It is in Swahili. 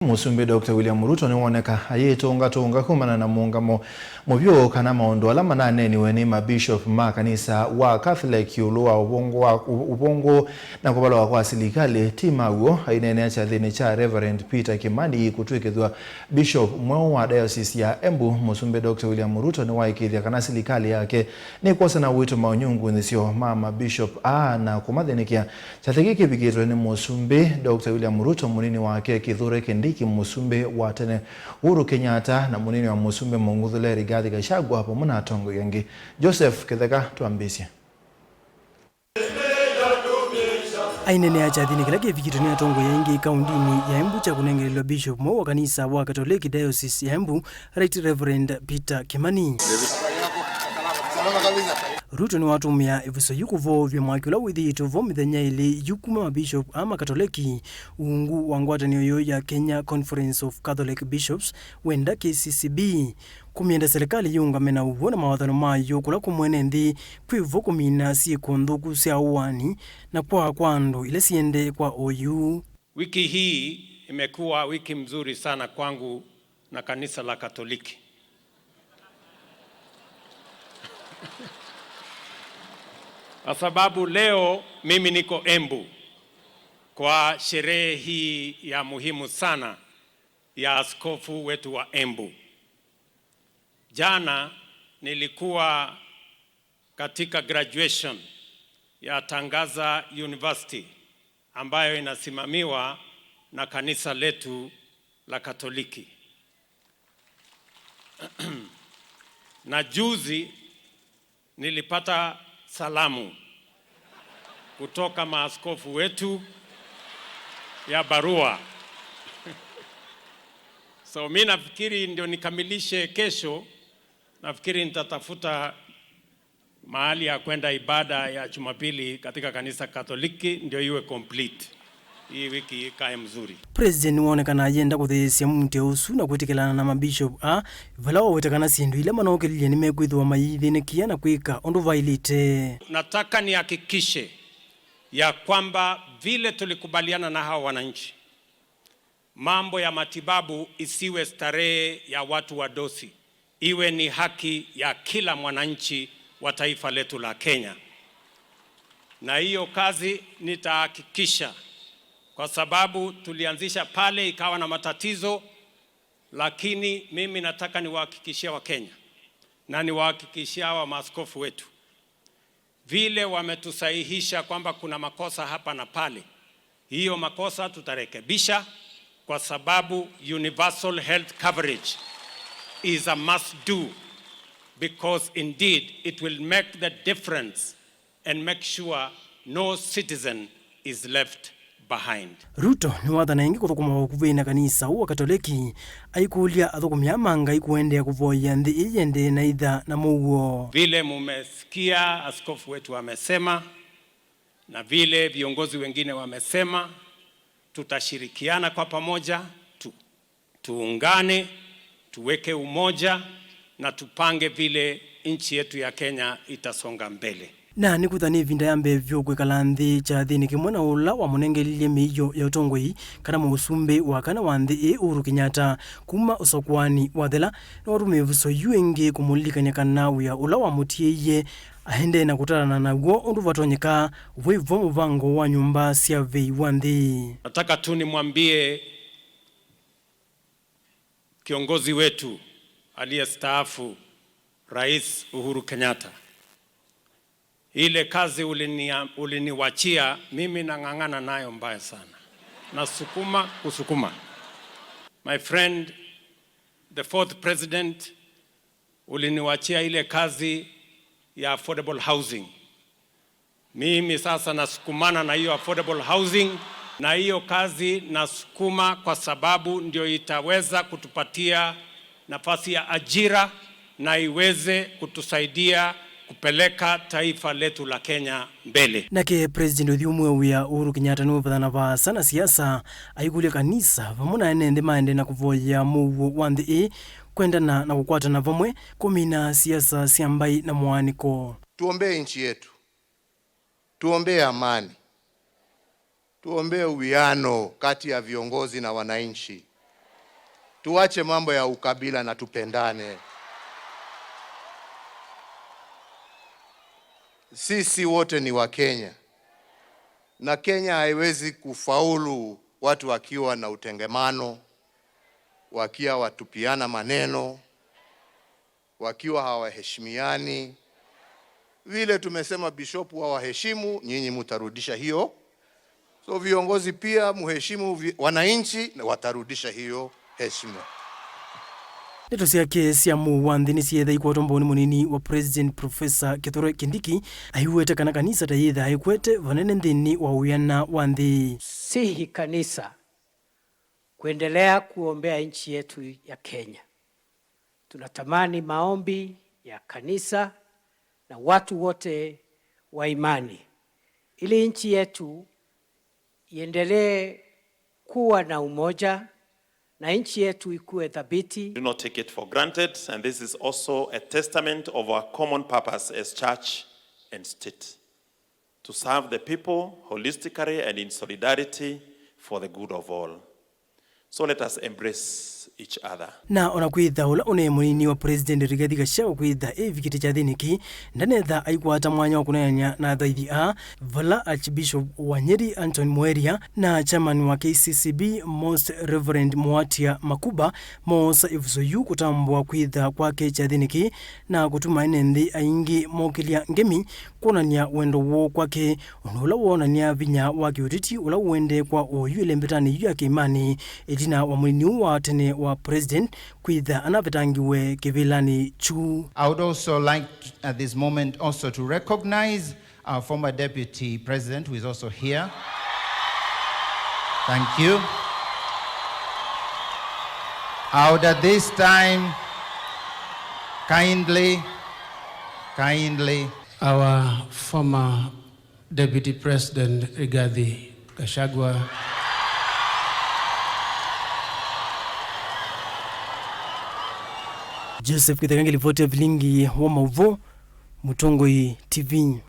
Musumbi Dr. William Ruto ni woneka ayetonga kumana na muungamo mubyo kana maondo alama nane ni weni mabishop makanisa wa Catholic yuluwa ubongo na kubala wa kwa silikali tima uo ainene cha dhini cha Reverend Peter Kimani kutwekethwa Bishop mwao wa Diocese ya Embu. Musumbi Dr. William Ruto ni waikithia kana silikali yake ni kosa na wito maunyungu nisio mama Bishop na kumathenikia chathiki bigitwe ni Musumbi Dr. William Ruto munini wake Kithure Kindiki Musumbi wa tene Uhuru Kenyatta na munini wa Musumbi Munguthure Rigathi Gachagua hapo muna atongo yangi. Joseph Kitheka tuambisia. Ainene acha thini kila kifikitoni atongo yangi kaundini ya Embu cha kunengelelwa Bishop mo wa kanisa wa Catholic Diocese ya Embu Right Reverend Peter Kimani. Ruto ni watumia eviso yukuvo vya mwakila withito vo mithenya ili yukuma mabishop ama Katoliki ungu wangwatani oyo ya Kenya Conference of Catholic Bishops wenda KCCB kumienda serikali yungame na uvo na mawathano mayo kula kumwene nthi kwivo kumina siku nthuku cia uwani na kwa kwando ile siende kwa oyu. Wiki hii imekuwa wiki mzuri sana kwangu na kanisa la Katoliki. Kwa sababu leo mimi niko Embu kwa sherehe hii ya muhimu sana ya askofu wetu wa Embu. Jana nilikuwa katika graduation ya Tangaza University ambayo inasimamiwa na kanisa letu la Katoliki. Na juzi nilipata salamu kutoka maaskofu wetu ya barua. So mimi nafikiri ndio nikamilishe kesho, nafikiri nitatafuta mahali ya kwenda ibada ya Jumapili katika kanisa Katoliki ndio iwe complete. Hii wiki ikae mzuri. President wonekana yenda kuthesia mumte usu na kwitikilana na mabishop vala wetekana sindu ile manokelie nimekwithwa maithinikia na kwika ondu vailite. Nataka nihakikishe ya kwamba vile tulikubaliana na hao wananchi, mambo ya matibabu isiwe starehe ya watu wadosi, iwe ni haki ya kila mwananchi wa taifa letu la Kenya. Na hiyo kazi nitahakikisha, kwa sababu tulianzisha pale ikawa na matatizo, lakini mimi nataka niwahakikishia wa Kenya na niwahakikishia wa maaskofu wetu, vile wametusahihisha kwamba kuna makosa hapa na pale, hiyo makosa tutarekebisha, kwa sababu universal health coverage is a must do, because indeed it will make the difference and make sure no citizen is left behind. Ruto ni wathana ingi kuthukuma kuvina kanisa wa Katoliki aikulia athukumia manga ikuendea kuvoya nthi iyende na itha na muguo. Vile mumesikia askofu wetu amesema na vile viongozi wengine wamesema, tutashirikiana kwa pamoja, tuungane, tuweke umoja na tupange vile nchi yetu ya Kenya itasonga mbele. Na nikuthani vinda yambe vyo kwekala nthi cha thini kimwe na ula wa munengelilie miyo ya utongoi kana Musumbi wa kana wa nthi Uhuru Kenyatta kuma usokwani wathela na warumivu so yuengi kumulikanya kana uya ula wa mutieye ahende na kutarana na uo undu vatonyeka wivo muvango wa nyumba cia vei wa nthi. Nataka tu nimwambie kiongozi wetu aliyestaafu Rais Uhuru Kenyatta, ile kazi uliniwachia mimi nang'ang'ana nayo mbaya sana. Kusukuma. My friend, the fourth president, uliniwachia ile kazi ya affordable housing. Mimi sasa nasukumana na hiyo affordable housing, na hiyo kazi nasukuma kwa sababu ndio itaweza kutupatia nafasi ya ajira na iweze kutusaidia kupeleka taifa letu la Kenya mbele. Nake President Uthiumwe uya Uhuru Kenyatta ni wathana va sana siasa aigulia kanisa vamuna nende maende na kuvoya muguo wa nthi kwendana na kukwatana vamwe kumina siasa siambai na mwaniko. Tuombee nchi yetu, tuombee amani, tuombee uwiano kati ya viongozi na wananchi, tuache mambo ya ukabila na tupendane. Sisi wote ni Wakenya, na Kenya haiwezi kufaulu watu wakiwa na utengemano, wakiwa watupiana maneno, wakiwa hawaheshimiani. Vile tumesema bishopu hawaheshimu, nyinyi mutarudisha hiyo. So viongozi pia muheshimu wananchi na watarudisha hiyo heshima. Ndeto ciake cia muwanthi ni cietha ikwotomboni munini wa President Professor Kithure Kindiki aiwete kana kanisa ta yetha ikwete vanene nthini wa uyana wa nthi. Sihi kanisa kuendelea kuombea nchi yetu ya Kenya. Tunatamani maombi ya kanisa na watu wote wa imani ili nchi yetu iendelee kuwa na umoja na nchi yetu ikuwe thabiti. Do not take it for granted, and this is also a testament of our common purpose as church and state, to serve the people holistically and in solidarity for the good of all. So let us embrace each other. Na ona kwitha ula une munini wa President Rigathi Gachagua kwitha evikiti cha thiniki ndanetha aikwata mwanya wa kunenya na thaithi a vala Archbishop wa Nyeri Anton Mweria na chairman wa KCCB Most Reverend Mwatia Makuba mosa ivusoyu kutambua kwitha kwake cha thiniki na kutuma nthi aingi mokilia ngemi kuonania wendo wo kwake ula wonania vinya wa kiutiti ula wende kwa oyu ile mbetani ya kiimani edina wa munini wa tene wa President kwitha anavetangiwe kivilani chu. I would also like at this moment also to recognize our former Deputy President who is also here. Thank you. I would at this time kindly our former Deputy President Rigathi Gachagua Joseph Kithangi, ripoti ya Vilingi wa Mauvo, Mutongoi TV.